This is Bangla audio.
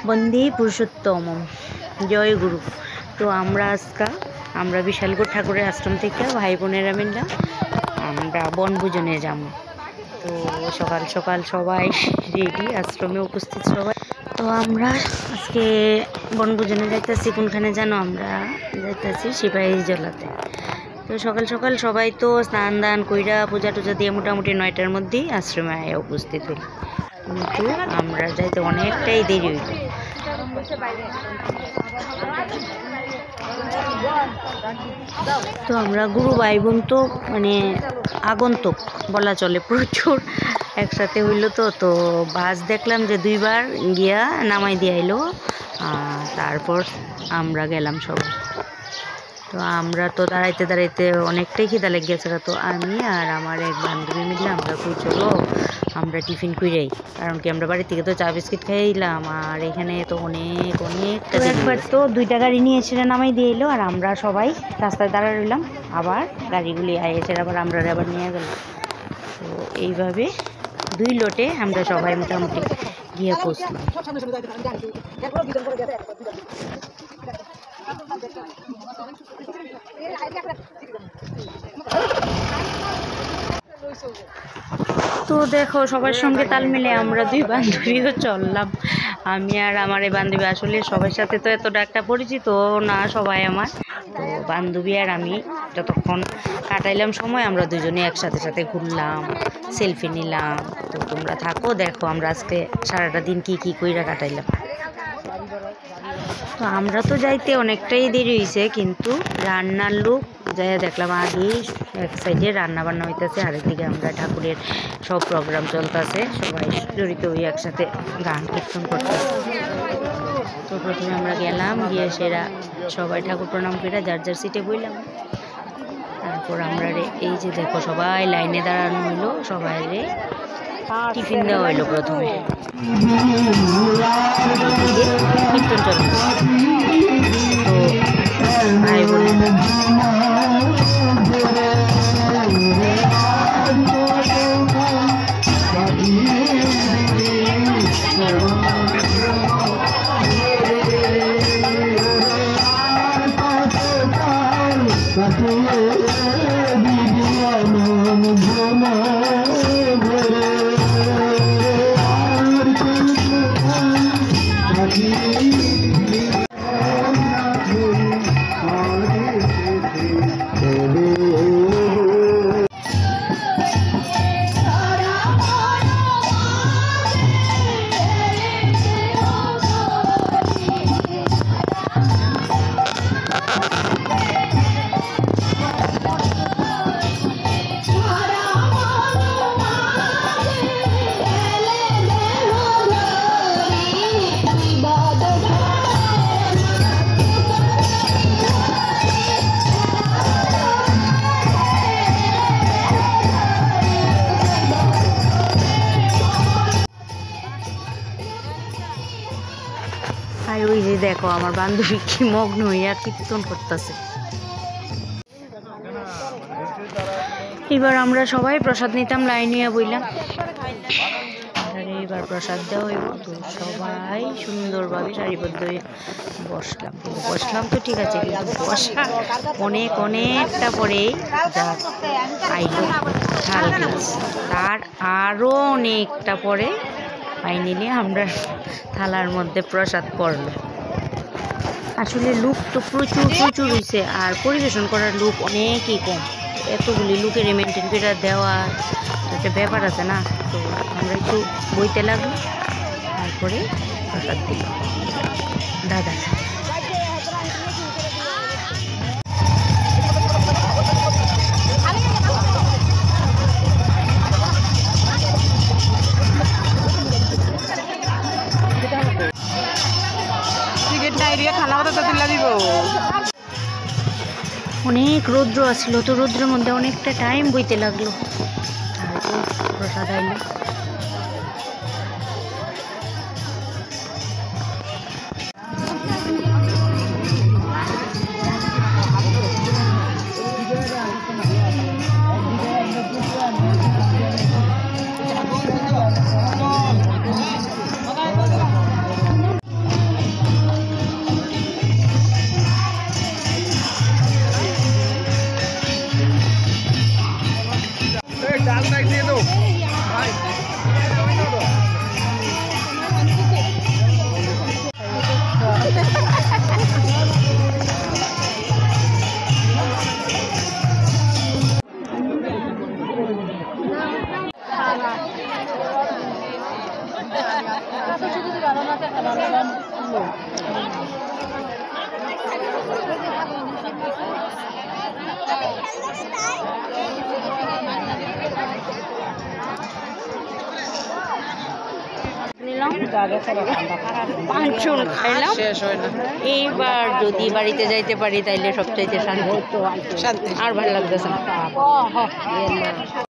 বন্দে পুরুষোত্তম, জয় গুরু। তো আমরা বিশালগড় ঠাকুরের আশ্রম থেকে ভাই বোনেরা মিললাম আমরা বনভোজনে যাব। তো সকাল সকাল সবাই রেডি, আশ্রমে উপস্থিত সবাই। তো আমরা আজকে বনভোজনে যাইতেছি। কোনখানে জানো? আমরা যাইতেছি সিপাহীজলাতে। তো সকাল সকাল সবাই তো স্নান দান কইরা পূজা টুজা দিয়ে মোটামুটি 9টার মধ্যেই আশ্রমে আয়া উপস্থিত হই, কিন্তু আমরা যাইতে অনেকটাই দেরি হইল। তো আমরা গুরু ভাই বোন তো মানে আগন্তুক বলা চলে, প্রচুর একসাথে হইল। তো বাস দেখলাম যে 2বার গিয়া নামাই দিয়ে আইলো, তারপর আমরা গেলাম সবাই। তো আমরা তো দাঁড়াইতে দাঁড়াইতে অনেকটাই খিদা লেগে গেছে। তো আমি আর আমার এক বান্ধবী মিলে আমরা কই চলো আমরা টিফিন কইরাই, কারণ কি আমরা বাড়ি থেকে তো চা বিস্কিট খাইলাম, আর এখানে তো অনেক একবার তো 2টা গাড়ি নিয়ে এসে নামাই দিয়ে এলো, আর আমরা সবাই রাস্তায় দাঁড়া রইলাম। আবার গাড়িগুলি এসে আমরা আবার নিয়ে গেল। তো এইভাবে 2 লটে আমরা সবাই মোটামুটি গিয়ে পৌঁছলাম। তো দেখো সবার সঙ্গে তাল মিলে আমরা 2 বান্ধবীও চললাম। আমি আর আমার এই বান্ধবী আসলে সবার সাথে তো এতটা একটা পরিচিত না সবাই আমার। তো বান্ধবী আর আমি যতক্ষণ কাটাইলাম সময়, আমরা দুজনে একসাথে ঘুরলাম, সেলফি নিলাম। তো তোমরা থাকো, দেখো আমরা আজকে সারাটা দিন কি কইরা কাটাইলাম। তো আমরা তো যাইতে অনেকটাই দেরি হয়েছে, কিন্তু রান্নার লোক যাই দেখলাম আগে এক সাইডে রান্না বান্না হইতেছে, আরেকদিকে আমরা ঠাকুরের সব প্রোগ্রাম চলতেছে, সবাই জড়িত হয়ে একসাথে গান কীর্তন করতেছে। তো প্রথমে আমরা গেলাম, গিয়ে সেরা সবাই ঠাকুর প্রণাম করে যার সিটে বইলাম। তারপর আমরা এই যে দেখো সবাই লাইনে দাঁড়ানো হইলো, সবাই টিফিন দেওয়া হইলো। প্রথমে কীর্তন চলছে। তো ভাই বোন ওই যে দেখো আমার বান্ধবী কি মগ্ন হইয়া কীর্তন করতেছে। এবার আমরা সবাই প্রসাদ নিতাম, লাইন নিয়ে বইলাম। এবার প্রসাদ দেওয়া হইব। তো সবাই সুন্দরভাবে সারিবদ্ধ হয়ে বসলাম। তো ঠিক আছে, কিন্তু বসা অনেকটা পরে যা আইলো থাল গ্লাস, তার আরও অনেকটা পরে ফাইনালি আমরা থালার মধ্যে প্রসাদ পড়লো। আসলে লোক তো প্রচুর হয়েছে, আর পরিবেশন করার লোক অনেকই কম। এতগুলি লোকের মেনটেন করে দেওয়া একটা ব্যাপার আছে না। তো আমরা একটু বইতে লাগলো, তারপরে প্রসাদ দিল দাদা। অনেক রৌদ্র আসলো, তো রৌদ্রের মধ্যে অনেকটা টাইম বইতে লাগলো, তারপর প্রসাদ আইলো। পাঁচজন খাইলাম। এইবার যদি বাড়িতে যাইতে পারি তাইলে সবচাইতে শান্তি, আর ভালো লাগতেছে না।